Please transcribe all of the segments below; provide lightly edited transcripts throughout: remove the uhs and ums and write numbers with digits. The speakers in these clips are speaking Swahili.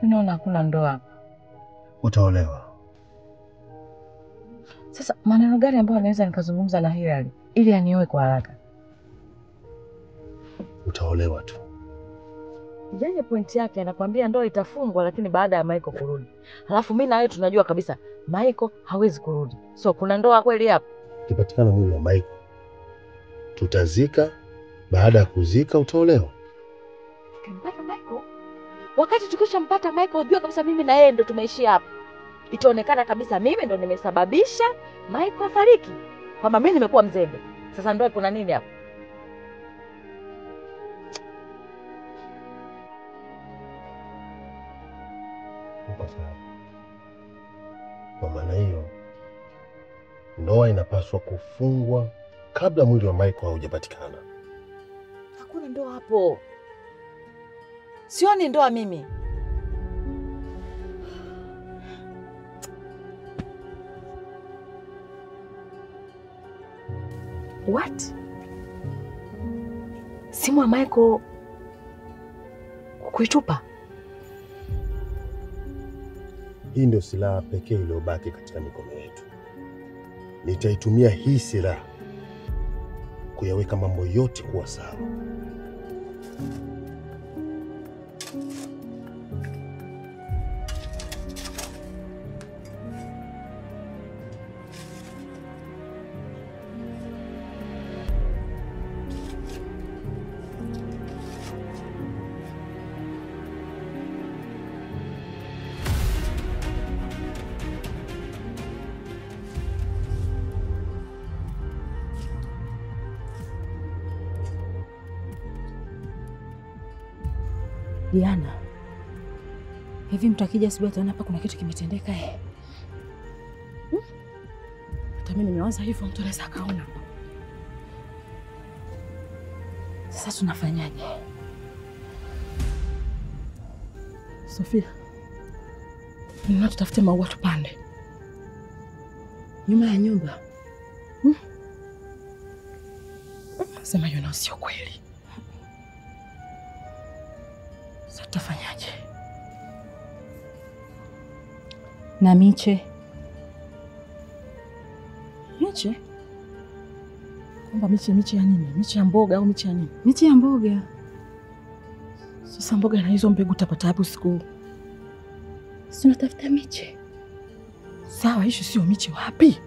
Naona hakuna ndoa. Utaolewa. Sasa maneno gani ambayo naweza nikazungumza na Hilary ili anioe kwa haraka? Utaolewa tu. Jaje point yake anakuambia ndoa itafungwa lakini baada ya Michael kurudi. Halafu mimi na wewe tunajua kabisa Michael hawezi kurudi. So kuna ndoa kweli hapo? Kipatikana mwili wa Michael, tutazika, baada ya kuzika utaolewa. Kimpata Michael? Wakati tukishampata Michael unajua kabisa mimi na yeye ndo tumeishia hapo. Itaonekana kabisa mimi ndo nimesababisha Michael afariki. Kwamba mimi nimekuwa mzembe. Sasa ndoa kuna nini hapo? Kwa maana hiyo, ndoa inapaswa kufungwa kabla mwili wa Michael haujapatikana. Hakuna ndoa hapo. Sioni ndoa mimi. What? Simu ya Michael kuitupa? Hii ndio silaha pekee iliyobaki katika mikono yetu. Nitaitumia hii silaha kuyaweka mambo yote kuwa sawa. Diana, hivi mtu akija asubuhi ataona hapa kuna kitu kimetendeka Hata mimi nimewaza hivyo, mtu anaweza akaona. Sasa tunafanyaje? Sofia, nina tutafute maua tupande nyuma ya nyumba. Sema hiyo sio kweli. Sasa tutafanyaje? Na miche? Miche? Kwamba miche ya nini? Miche ya mboga au miche ya nini? Miche ya mboga. Sasa mboga na hizo mbegu utapata hapo siku. Sisi tunatafuta miche. Sawa, hiyo sio miche wapi?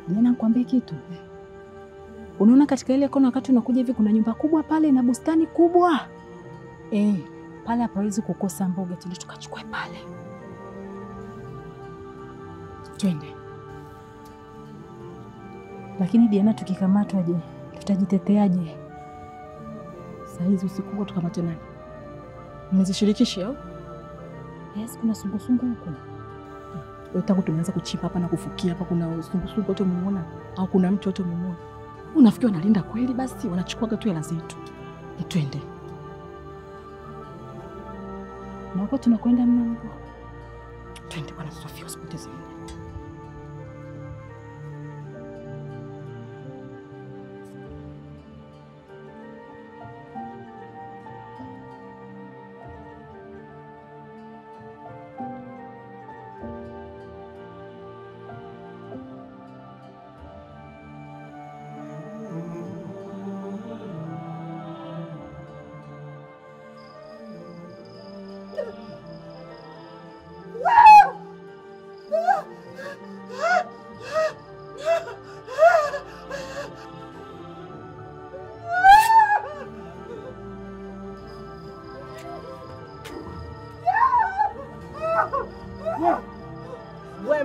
Nina nikwambie kitu. Unaona katika ile kona wakati unakuja hivi kuna nyumba kubwa pale na bustani kubwa. Pale hapawezi kukosa mboga, tuli tukachukue pale. Twende. Lakini Diana tukikamatwa je? Tutajiteteaje? Saa hizi usiku huo tukamate nani? Mnizishirikishe au? Yes, kuna sungusungu huko. Wewe tangu tumeanza kuchimba hapa na kufukia hapa kuna sungusungu wote umeona au kuna mtu wote umeona? Unafikiri wanalinda kweli? Basi wanachukua tu hela zetu. Twende. Na huko tunakwenda mlango. Twende bwana Sofia, usipoteze muda.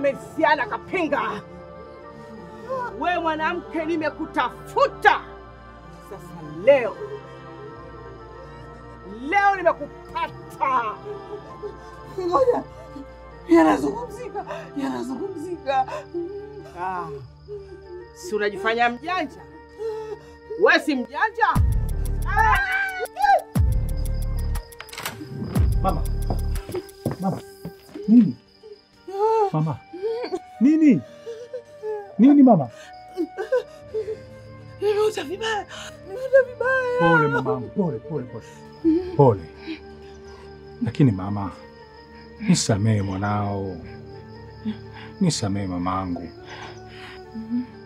Mesiana kapinga. We mwanamke nimekutafuta. Sasa leo nimekupata. Ngoja. Yanazungumzika. Si unajifanya mjanja? Wewe si mjanja? Mama. Nini? Mama. Nini mama? Nimeota vibaya. mamangu, pole. Pole. Lakini mama, nisamehe mwanao. Nisamehe mamangu.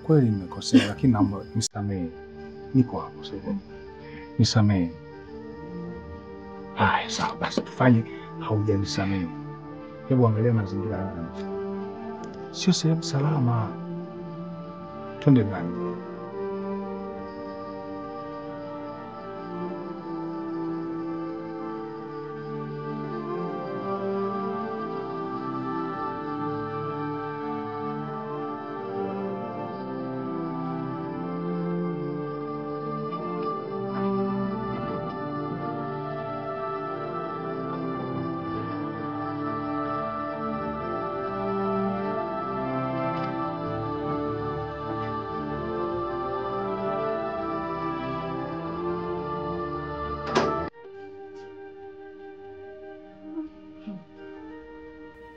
Kweli nimekosea, lakini naomba nisamehe. Niko hapo sasa. Nisamehe. Haya, sawa basi tufanye haujanisamehe. Hebu angalia mazingira haya. Sio sehemu salama. Twende ndani.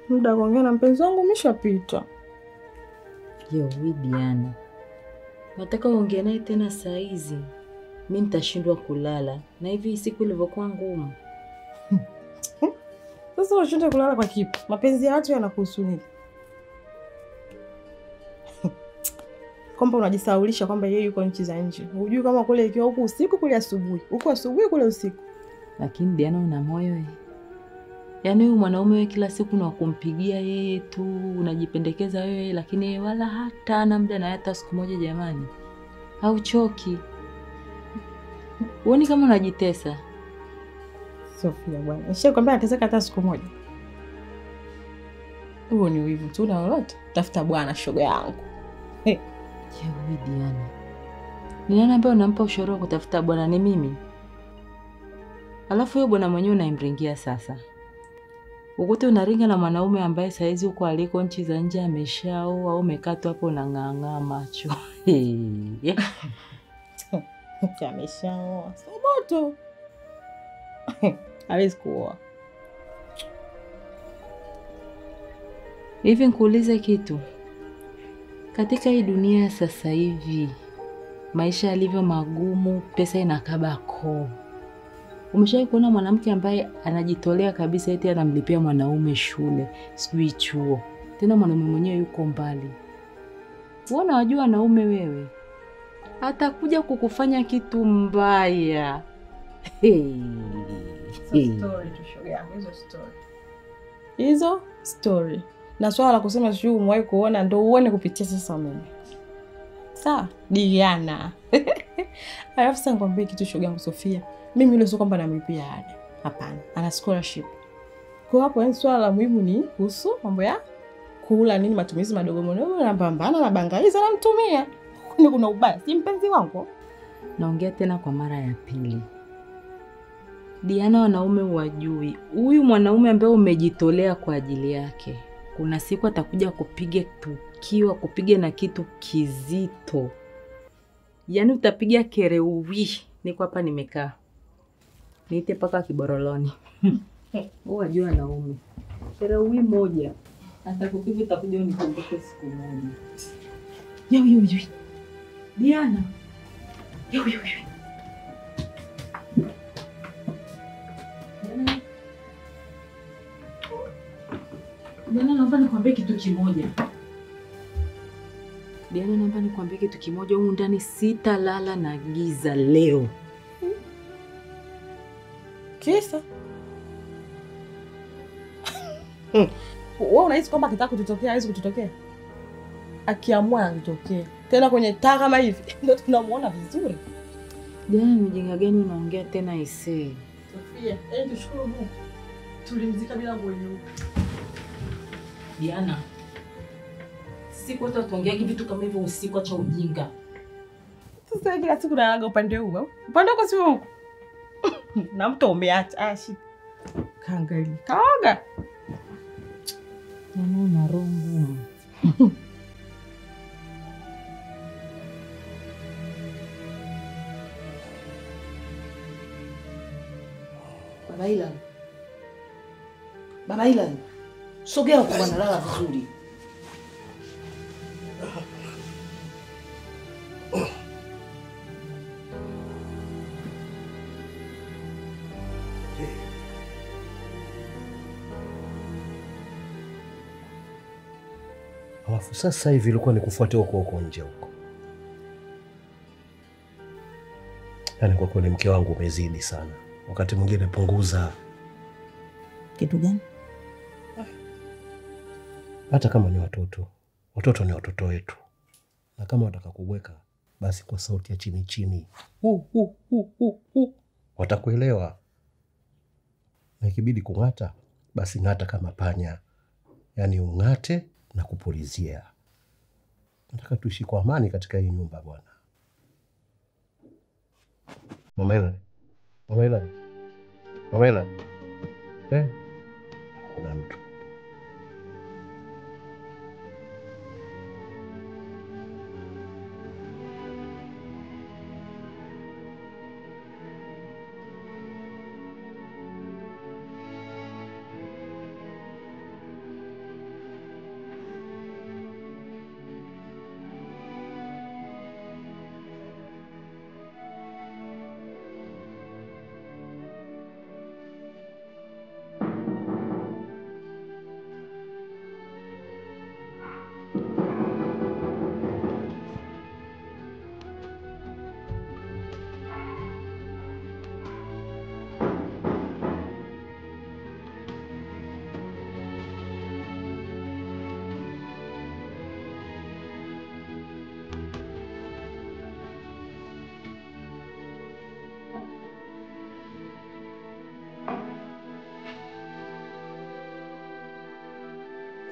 Muda kuongea na mpenzi wangu umeshapita. Yo, Diana. Nataka uongee naye tena saa hizi. Mimi nitashindwa kulala. Na hivi siku ilivyokuwa ngumu. Sasa unashindwa kulala kwa kipi? Mapenzi ya watu yanakuhusu nini? Kwamba unajisaulisha kwamba yeye yuko nchi za nje. Hujui kama kule ikiwa huko usiku kule asubuhi. Huko asubuhi kule usiku. Lakini Diana una moyo Yaani huyu mwanaume wewe kila siku na kumpigia yeye tu, unajipendekeza wewe, lakini yeye wala hata ana muda na hata siku moja jamani. Hauchoki. Uone kama unajitesa. Sofia bwana. Nishakwambia ateseka hata siku moja. Huo ni wivu tu na lolote. Tafuta bwana shoga yangu. Je, Diana. Ni nani ambaye unampa ushauri wa kutafuta bwana? Ni mimi? Alafu huyo bwana mwenyewe unaimringia sasa. Ukute unaringa na mwanaume ambaye saizi huko aliko nchi za nje ameshao au umekaa tu hapo unang'ang'aa macho. Ameshao. Soboto. Hawezi kuoa. Hivi nikuulize kitu. Katika hii dunia sasa hivi maisha yalivyo magumu, pesa inakaba koo. Umeshawahi kuona mwanamke ambaye anajitolea kabisa eti anamlipia mwanaume shule, sijui chuo. Tena mwanaume mwenyewe yuko mbali. Uona wajua wanaume wewe. Atakuja kukufanya kitu mbaya. Story tu shoga yangu, hizo story. Na swala la kusema sijui umewahi kuona ndio uone kupitia sasa mimi. Sawa, Diana. Alafu sasa nikwambie kitu shoga yangu Sofia. Mimi yule sio kwamba namlipia ada. Hapana, ana scholarship. Kwa hapo yani swala la muhimu ni kuhusu mambo ya kula nini, matumizi madogo madogo na pambana na bangaiza na mtumia. Kuna ubaya, si mpenzi wangu. Naongea tena kwa mara ya pili. Diana, wanaume wajui. Huyu mwanaume ambaye umejitolea kwa ajili yake, kuna siku atakuja kupiga tukio, kupiga na kitu kizito. Yaani utapiga kereuwi. Niko hapa nimekaa. Niite paka kiboroloni. Wewe wajua wanaume. Kereuwi moja. Atakupiga utakuja unikumbuke siku moja. Yo. Diana. Yo. Diana, naomba nikwambie kitu kimoja. Diana, naomba nikwambie kitu kimoja. Humu ndani sitalala na giza leo. Kisa? Wewe unahisi kwamba kitaka kututokea haiwezi kututokea? Akiamua anatokea. Tena kwenye taa kama hivi ndio tunamuona vizuri. Diana, mjinga gani unaongea tena isee? Sofia, tushukuru Mungu. Tulimzika bila mwenyewe. Diana, siku wote tuongea vitu kama hivyo usiku, acha ujinga. Sasa kila siku nalaga upande huu. Upande wako si huko. Na mtu umeacha shit. Kaangalia. Kaoga. Una roho ngumu. Baba Ilan. Sogea huko bwana, lala vizuri. Alafu sasa hivi ilikuwa ni kufuatia huko nje huko. Yaani kwa kweli mke wangu umezidi sana. Wakati mwingine punguza. Kitu gani? Hata kama ni watoto. Watoto ni watoto wetu. Na kama wataka kuweka basi kwa sauti ya chini chini. Watakuelewa. Na ikibidi kung'ata basi ng'ata kama panya. Yaani ung'ate na kupulizia. Nataka tuishi kwa amani katika hii nyumba bwana. Mama Ela. Kuna mtu.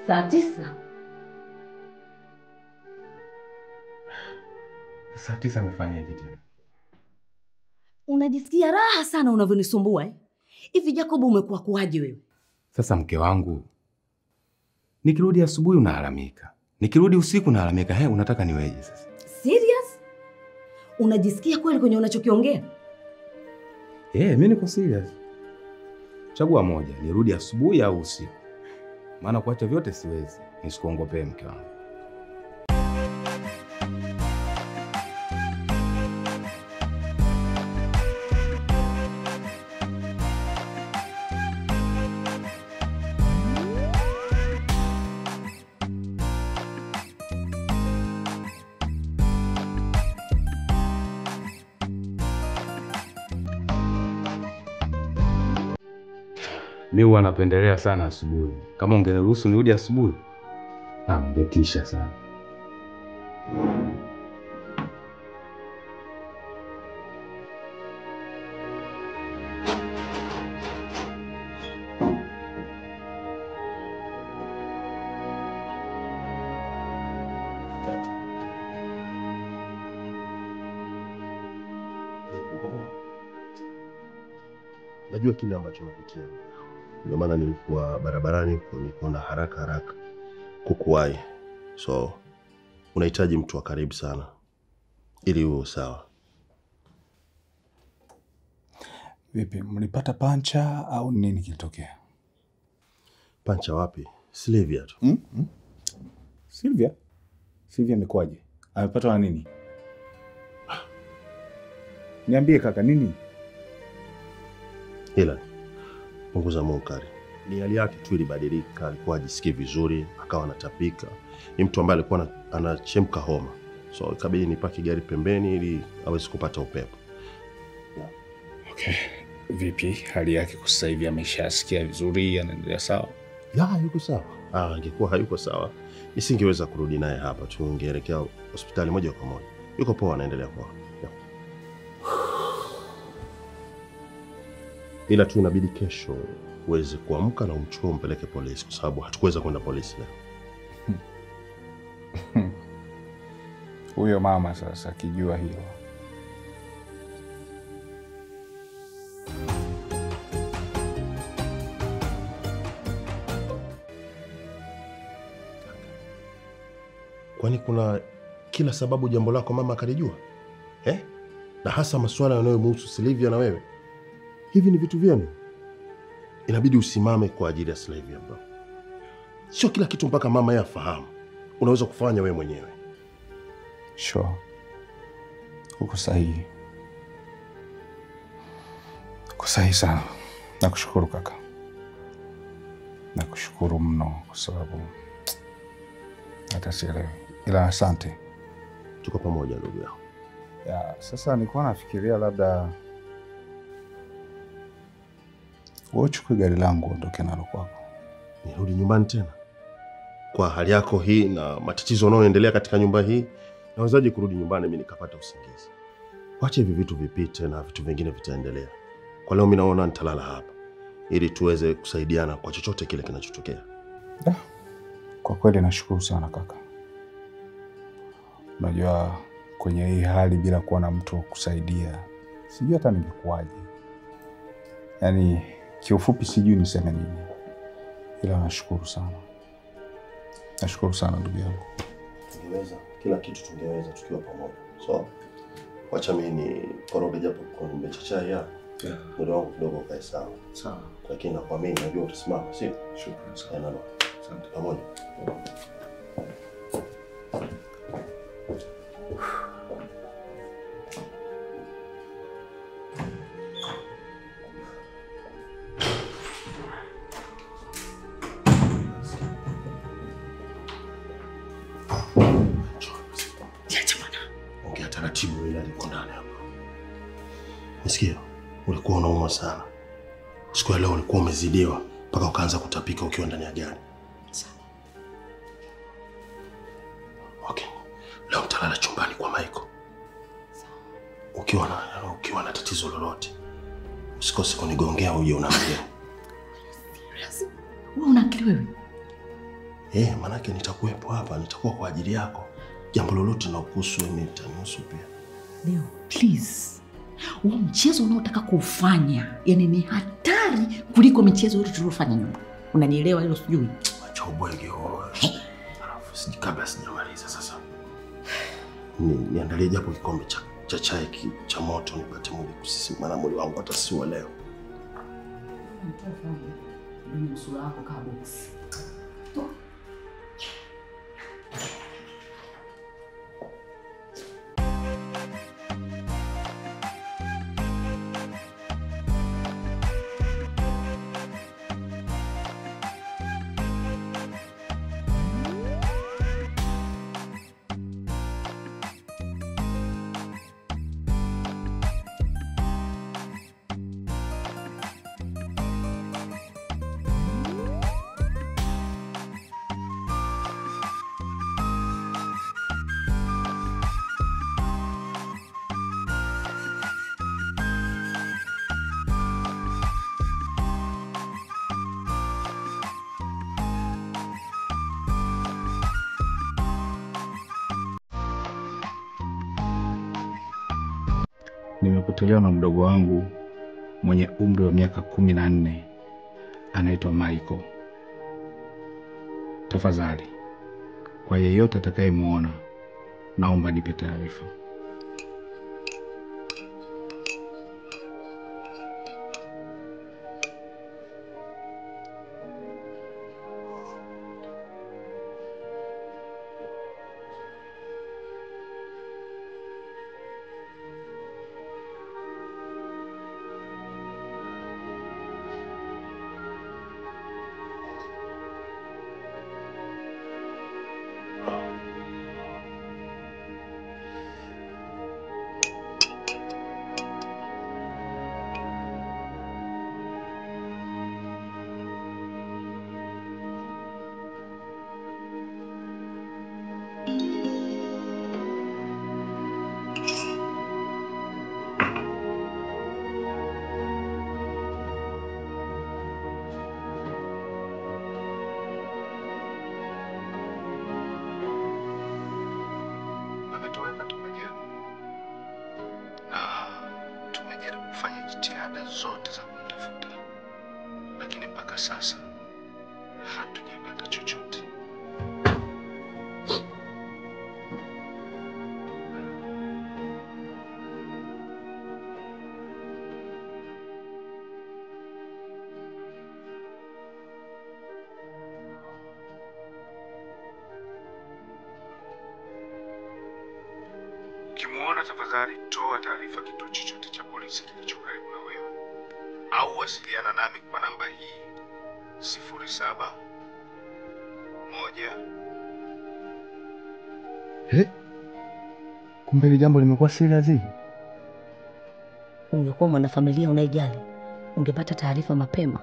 Saa 9. Saa 9 amefanya hivi tena. Unajisikia raha sana unavyonisumbua eh? Hivi Jacob umekuwa kuaje wewe? Sasa mke wangu, nikirudi asubuhi unalalamika, nikirudi usiku unalalamika. Unataka niweje sasa? Serious? Unajisikia kweli kwenye unachokiongea? Mimi niko serious. Chagua moja, nirudi asubuhi au usiku. Maana kuacha vyote siwezi. Nisikuongopee mke wangu. Mimi huwa napendelea sana asubuhi. Kama ungeniruhusu nirudi asubuhi, ungetisha sana. Najua kile ambacho napitia. Ndio maana nilikuwa barabarani nilikuwa na haraka kukuwahi. So unahitaji mtu wa karibu sana ili uwe sawa. Vipi, mlipata pancha au nini kilitokea? Pancha wapi? Sylvia tu. Sylvia? Sylvia amekwaje? Amepata na nini? Niambie kaka, nini? Ila punguza munkari. Ni hali yake tu ilibadilika, alikuwa hajisikii vizuri, akawa anatapika. Ni mtu ambaye alikuwa anachemka homa. So ikabidi nipaki gari pembeni ili aweze kupata upepo. Okay. Vipi hali yake kwa sasa hivi, ameshasikia vizuri, anaendelea sawa? Yuko sawa. Angekuwa hayuko sawa, nisingeweza kurudi naye hapa, tungeelekea hospitali moja kwa moja. Yuko poa, anaendelea poa. Ila tu inabidi kesho uweze kuamka na umchukue umpeleke polisi kwa sababu hatukuweza kwenda polisi leo. Huyo mama sasa akijua hilo. Kwani kuna kila sababu jambo lako mama akalijua? Na hasa masuala yanayomhusu Sylvia na wewe. Hivi ni vitu vyenu. Inabidi usimame kwa ajili ya Sylvia bro. Sio kila kitu mpaka mama yeye afahamu. Unaweza kufanya wewe mwenyewe. Sure. Uko sahihi. Uko sahihi sana. Nakushukuru kaka. Nakushukuru mno kwa sababu Hata sielewi. Ila asante. Tuko pamoja ndugu yangu. Ya, sasa nilikuwa nafikiria labda uchukue gari langu ondoke nalo kwako. Nirudi nyumbani tena? Kwa hali yako hii na matatizo yanayoendelea katika nyumba hii, nawezaje kurudi nyumbani mimi nikapata usingizi? Wacha hivi vitu vipite na vitu vingine vitaendelea. Kwa leo mimi naona nitalala hapa ili tuweze kusaidiana kwa chochote kile kinachotokea. Kwa kweli nashukuru sana kaka. Unajua kwenye hii hali bila kuwa na mtu kusaidia, sijui hata ningekuaje. Yaani kiufupi sijui niseme nini. Ila nashukuru sana. Nashukuru sana ndugu yangu. Tungeweza kila kitu tungeweza tukiwa pamoja. So wacha mimi ni koroge japo kwa nimechachai hapa. Ndio wangu kidogo kae sawa. Sawa. Lakini nakuamini najua utasimama, sio? Shukrani sana. Asante. Pamoja. Ongea taratibu ile aliko ndani hapa. Nisikia, ulikuwa unaumwa sana. Siku ya leo ulikuwa umezidiwa mpaka ukaanza kutapika ukiwa ndani ya gari. Okay. Leo mtalala chumbani kwa Michael. Ukiwa na tatizo lolote, usikose kunigongea uje unaambia. Serious? Wewe una akili wewe? Manake nitakuwepo hapa, nitakuwa kwa ajili yako. Jambo lolote linalokuhusu mimi litanihusu pia. Leo, please. Huo mchezo unaotaka kufanya, yani ni hatari kuliko michezo yote tuliyofanya nyuma. Unanielewa hilo sijui? Acha ubwege wewe. Alafu kabla sijamaliza sasa. Niandalie japo kikombe cha chai cha moto nipate mwili kusisimama na mwili wangu hata si leo. Ni sura yako kama box. Nimepotelewa na mdogo wangu mwenye umri wa miaka 14 anaitwa Michael. Tafadhali, kwa yeyote atakayemuona, naomba nipe taarifa. Jitihada zote za kumtafuta, lakini mpaka sasa hatujapata chochote. Ukimwona tafadhali toa taarifa kituo chochote cha polisi kilicho karibu na wewe, au wasiliana nami kwa namba hii 07 1 Kumbe hili jambo limekuwa serious. Ungekuwa mwanafamilia unayejali, ungepata taarifa mapema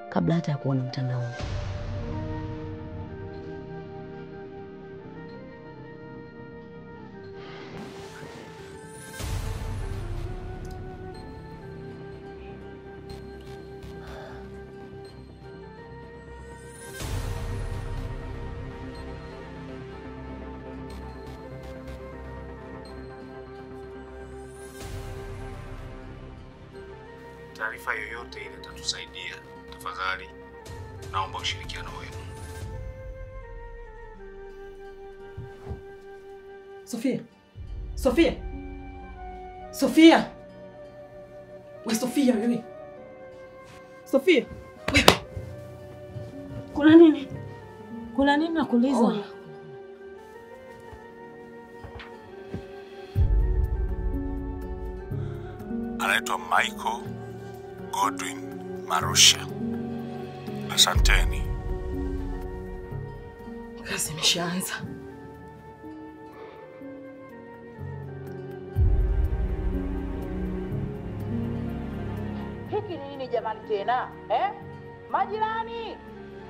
kabla hata ya kuona mtandaoni. Taarifa yoyote ile itatusaidia. Tafadhali naomba ushirikiano wenu. Sofia. Sofia. Sofia. We Sofia wewe. Sofia. Wewe. Kuna nini? Kuna nini nakuuliza? Anaitwa Michael Godwin Marusha. Asanteni. Kazi imeshaanza. Hiki ni nini jamani tena? Majirani,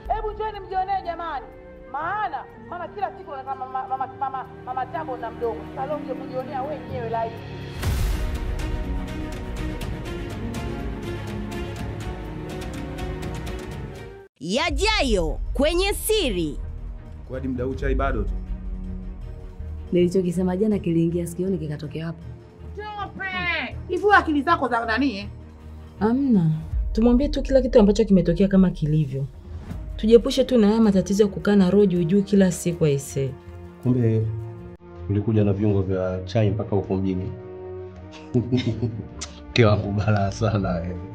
hebu njoni mjionee jamani. Maana kila siku unataka mama Tambo na mdogo. Sasa leo mje kujionea wenyewe live. Yajayo kwenye siri. Kwa hadi muda huu chai bado tu. Nilichokisema jana kiliingia sikioni kikatokea hapo. Tupe! Hivi akili zako za nani? Amna. Tumwambie tu kila kitu ambacho kimetokea kama kilivyo. Tujiepushe tu na haya matatizo ya kukaa na roho juu kila siku aisee. Kumbe ulikuja na viungo vya chai mpaka huko mjini. Kiwangu balaa sana wewe.